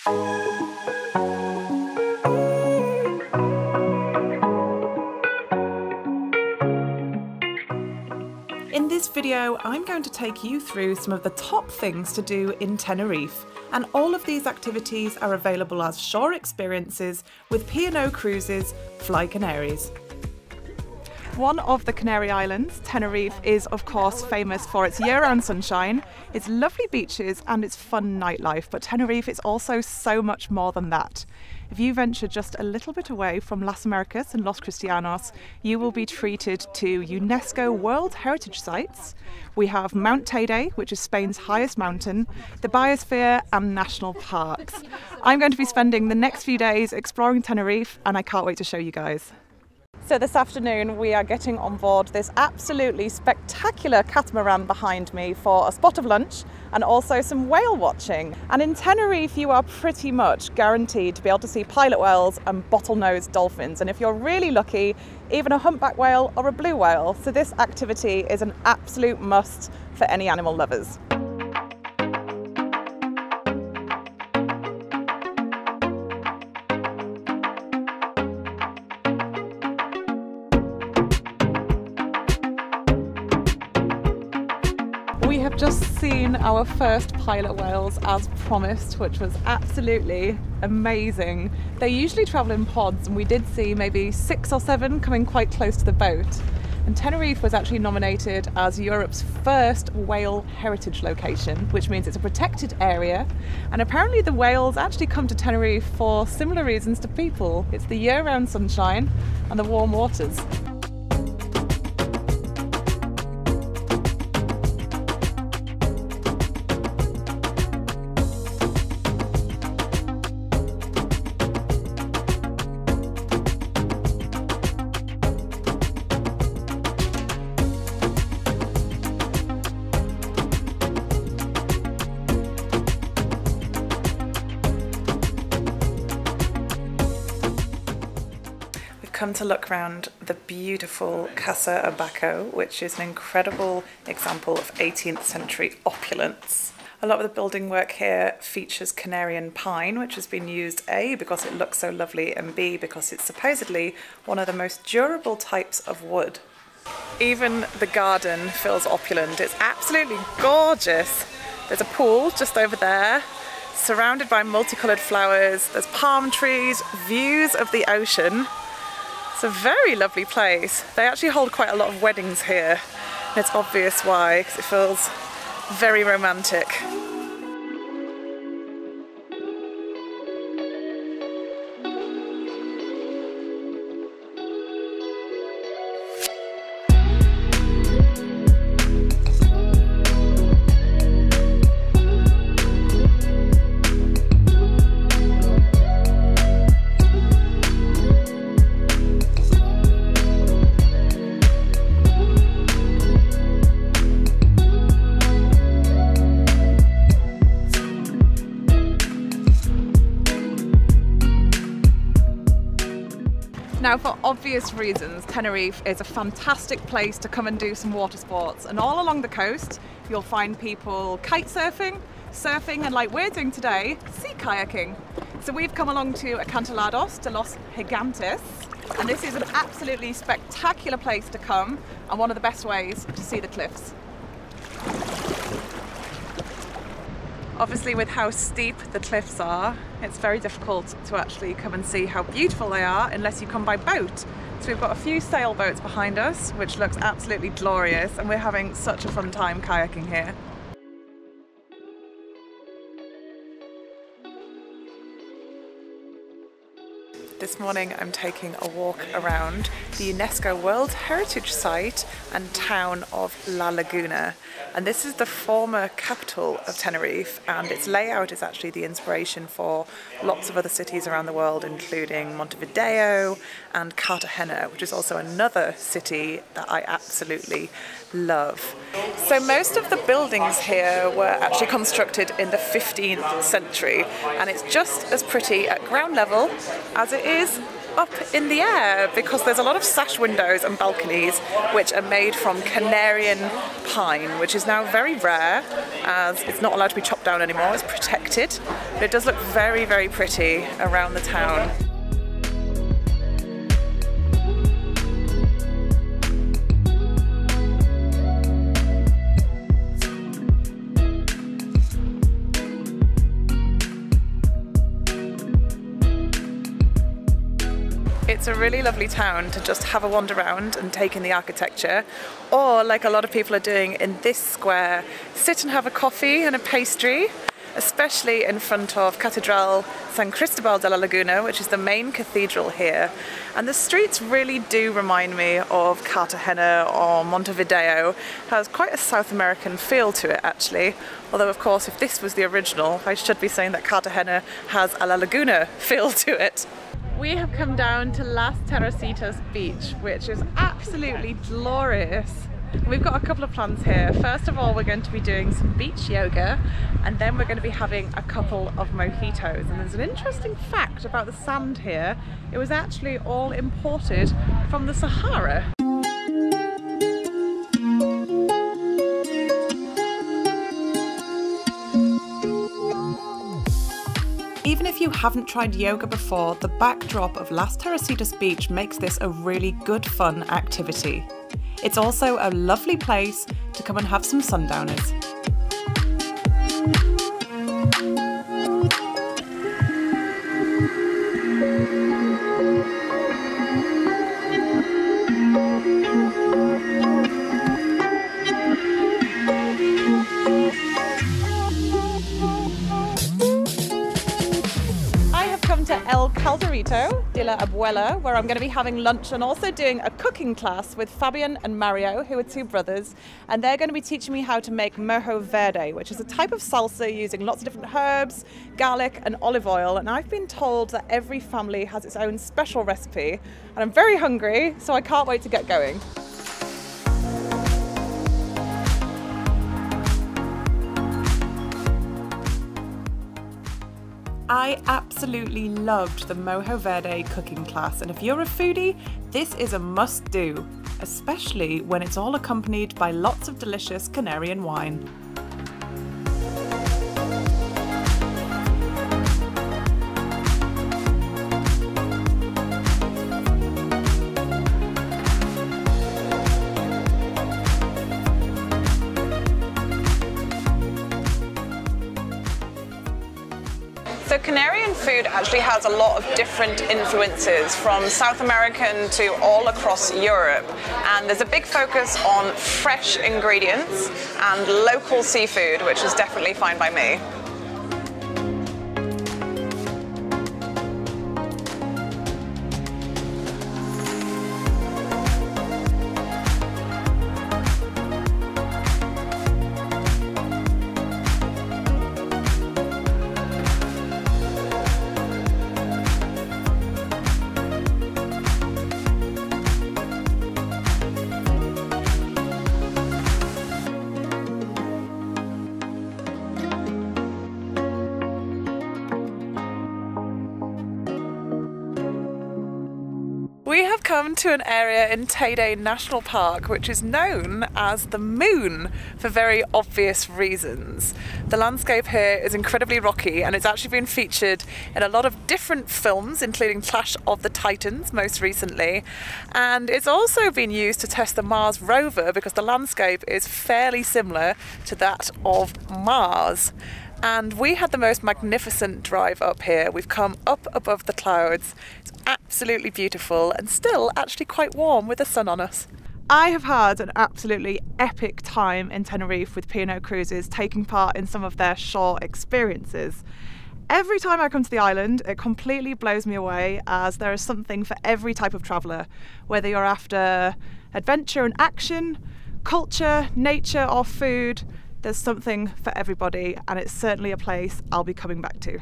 In this video, I'm going to take you through some of the top things to do in Tenerife, and all of these activities are available as shore experiences with P&O Cruises Fly Canaries. One of the Canary Islands, Tenerife, is of course famous for its year-round sunshine, its lovely beaches and its fun nightlife, but Tenerife is also so much more than that. If you venture just a little bit away from Las Americas and Los Cristianos, you will be treated to UNESCO World Heritage Sites. We have Mount Teide, which is Spain's highest mountain, the biosphere and national parks. I'm going to be spending the next few days exploring Tenerife and I can't wait to show you guys. So this afternoon we are getting on board this absolutely spectacular catamaran behind me for a spot of lunch and also some whale watching. And in Tenerife you are pretty much guaranteed to be able to see pilot whales and bottlenose dolphins, and if you're really lucky, even a humpback whale or a blue whale. So this activity is an absolute must for any animal lovers. We have just seen our first pilot whales as promised, which was absolutely amazing. They usually travel in pods and we did see maybe 6 or 7 coming quite close to the boat. And Tenerife was actually nominated as Europe's first whale heritage location, which means it's a protected area. And apparently the whales actually come to Tenerife for similar reasons to people. It's the year-round sunshine and the warm waters. Come to look around the beautiful Casa Abaco, which is an incredible example of 18th century opulence. A lot of the building work here features Canarian pine, which has been used A, because it looks so lovely, and B, because it's supposedly one of the most durable types of wood. Even the garden feels opulent. It's absolutely gorgeous. There's a pool just over there, surrounded by multicoloured flowers. There's palm trees, views of the ocean. It's a very lovely place. They actually hold quite a lot of weddings here, and it's obvious why, because it feels very romantic. Now, for obvious reasons, Tenerife is a fantastic place to come and do some water sports, and all along the coast you'll find people kite surfing, and like we're doing today, sea kayaking. So we've come along to Acantilados de los Gigantes, and this is an absolutely spectacular place to come and one of the best ways to see the cliffs. Obviously, with how steep the cliffs are, it's very difficult to actually come and see how beautiful they are unless you come by boat. So we've got a few sailboats behind us, which looks absolutely glorious, and we're having such a fun time kayaking here. This morning I'm taking a walk around the UNESCO World Heritage Site and town of La Laguna. And this is the former capital of Tenerife, and its layout is actually the inspiration for lots of other cities around the world, including Montevideo and Cartagena, which is also another city that I absolutely love. So most of the buildings here were actually constructed in the 15th century, and it's just as pretty at ground level as it is up in the air because there's a lot of sash windows and balconies which are made from Canarian pine, which is now very rare as it's not allowed to be chopped down anymore, it's protected, but it does look very, very pretty around the town. It's a really lovely town to just have a wander around and take in the architecture, or like a lot of people are doing in this square, sit and have a coffee and a pastry, especially in front of Catedral San Cristobal de la Laguna, which is the main cathedral here. And the streets really do remind me of Cartagena or Montevideo. It has quite a South American feel to it actually, although of course if this was the original, I should be saying that Cartagena has a La Laguna feel to it. We have come down to Las Terrasitas Beach, which is absolutely glorious. We've got a couple of plans here. First of all, we're going to be doing some beach yoga, and then we're going to be having a couple of mojitos. And there's an interesting fact about the sand here. It was actually all imported from the Sahara. Even if you haven't tried yoga before, the backdrop of Las Terrasitas Beach makes this a really good fun activity. It's also a lovely place to come and have some sundowners. El Calderito de la Abuela, where I'm going to be having lunch and also doing a cooking class with Fabian and Mario, who are two brothers, and they're going to be teaching me how to make mojo verde, which is a type of salsa using lots of different herbs, garlic and olive oil. And I've been told that every family has its own special recipe, and I'm very hungry, so I can't wait to get going. I absolutely loved the Mojo Verde cooking class, and if you're a foodie, this is a must-do, especially when it's all accompanied by lots of delicious Canarian wine. So Canarian food actually has a lot of different influences, from South American to all across Europe. And there's a big focus on fresh ingredients and local seafood, which is definitely fine by me. We have come to an area in Teide National Park which is known as the Moon for very obvious reasons. The landscape here is incredibly rocky, and it's actually been featured in a lot of different films, including Clash of the Titans most recently, and it's also been used to test the Mars rover because the landscape is fairly similar to that of Mars. And we had the most magnificent drive up here. We've come up above the clouds. It's absolutely beautiful and still actually quite warm with the sun on us. I have had an absolutely epic time in Tenerife with P&O Cruises, taking part in some of their shore experiences. Every time I come to the island, it completely blows me away, as there is something for every type of traveller, whether you're after adventure and action, culture, nature or food. There's something for everybody, and it's certainly a place I'll be coming back to.